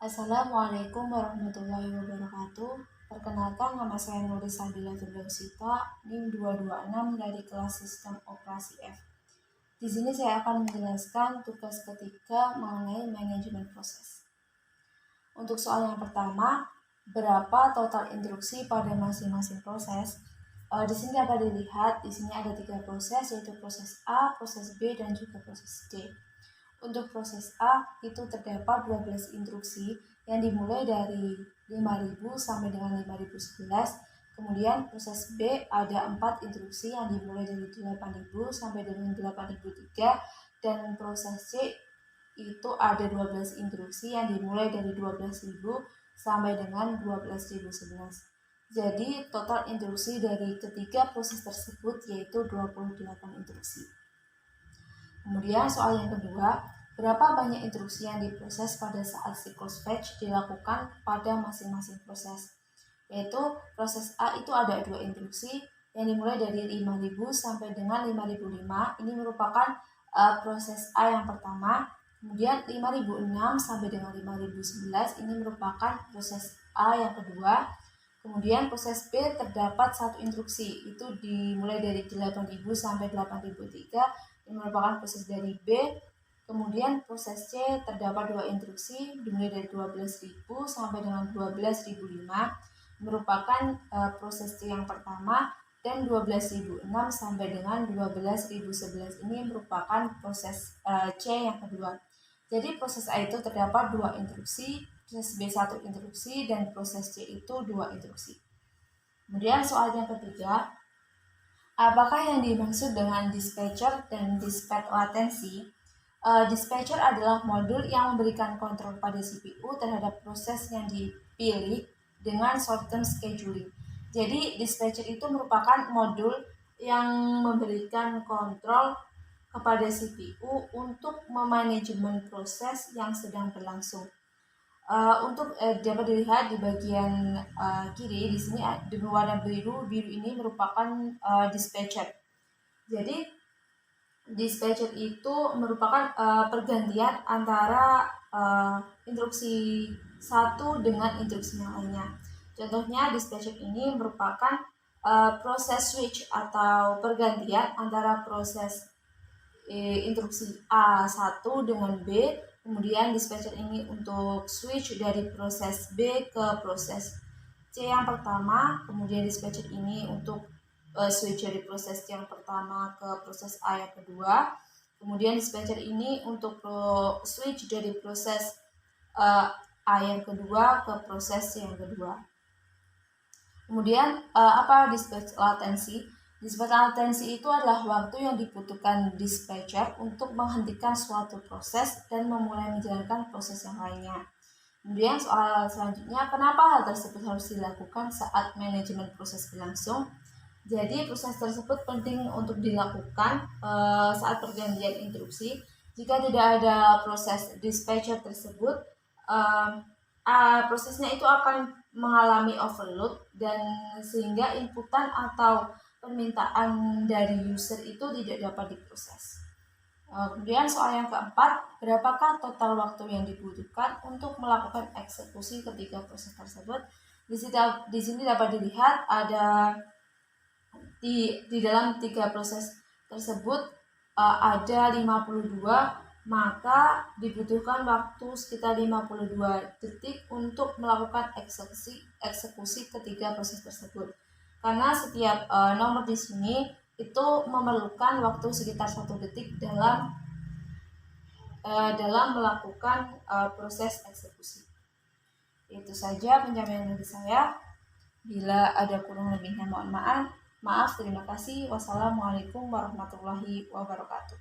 Assalamualaikum warahmatullahi wabarakatuh. Perkenalkan, nama saya Nuri Sabila Firdausita, NIM 226 dari kelas Sistem Operasi F. Di sini saya akan menjelaskan tugas ketiga mengenai manajemen proses. Untuk soal yang pertama, berapa total instruksi pada masing-masing proses? Di sini dapat dilihat, di sini ada 3 proses, yaitu proses A, proses B, dan juga proses D. Untuk proses A itu terdapat 12 instruksi yang dimulai dari 5000 sampai dengan 5011. Kemudian proses B ada 4 instruksi yang dimulai dari 8000 sampai dengan 8003, dan proses C itu ada 12 instruksi yang dimulai dari 12000 sampai dengan 12011. Jadi total instruksi dari ketiga proses tersebut yaitu 28 instruksi. Kemudian soal yang kedua, berapa banyak instruksi yang diproses pada saat siklus batch dilakukan pada masing-masing proses? Yaitu proses A itu ada 2 instruksi yang dimulai dari 5000 sampai dengan 5005. Ini merupakan proses A yang pertama. Kemudian 5006 sampai dengan 5011 ini merupakan proses A yang kedua. Kemudian proses B terdapat 1 instruksi, itu dimulai dari 8000 sampai 8003. Ini merupakan proses dari B. Kemudian proses C terdapat 2 instruksi dimulai dari 12000 sampai dengan 12005, merupakan proses C yang pertama, dan 12006 sampai dengan 12011 ini merupakan proses C yang kedua. Jadi proses A itu terdapat 2 instruksi, proses B 1 instruksi, dan proses C itu 2 instruksi. Kemudian soal yang ketiga, apakah yang dimaksud dengan dispatcher dan dispatch latency? Dispatcher adalah modul yang memberikan kontrol pada CPU terhadap proses yang dipilih dengan short-term scheduling. Jadi dispatcher itu merupakan modul yang memberikan kontrol kepada CPU untuk memanajemen proses yang sedang berlangsung. Untuk dapat dilihat di bagian kiri, di sini berwarna biru ini merupakan dispatcher. Jadi dispatcher itu merupakan pergantian antara instruksi satu dengan instruksi yang lainnya. Contohnya dispatcher ini merupakan proses switch atau pergantian antara proses instruksi A1 dengan B. Kemudian dispatcher ini untuk switch dari proses B ke proses C yang pertama. Kemudian dispatcher ini untuk switch dari proses C yang pertama ke proses A yang kedua. Kemudian dispatcher ini untuk switch dari proses A yang kedua ke proses C yang kedua. Kemudian apa dispatch latency? Dispatch latency itu adalah waktu yang dibutuhkan dispatcher untuk menghentikan suatu proses dan memulai menjalankan proses yang lainnya. Kemudian soal selanjutnya, kenapa hal tersebut harus dilakukan saat manajemen proses berlangsung? Jadi proses tersebut penting untuk dilakukan saat pergantian instruksi. Jika tidak ada proses dispatcher tersebut, prosesnya itu akan mengalami overload, dan sehingga inputan atau permintaan dari user itu tidak dapat diproses. Kemudian soal yang keempat, berapakah total waktu yang dibutuhkan untuk melakukan eksekusi ketiga proses tersebut? Di sini dapat dilihat ada di dalam 3 proses tersebut ada 52, maka dibutuhkan waktu sekitar 52 detik untuk melakukan eksekusi ketiga proses tersebut. Karena setiap nomor di sini itu memerlukan waktu sekitar 1 detik dalam melakukan proses eksekusi. Itu saja penjelasan dari saya. Bila ada kurang lebihnya mohon maaf. Terima kasih. Wassalamualaikum warahmatullahi wabarakatuh.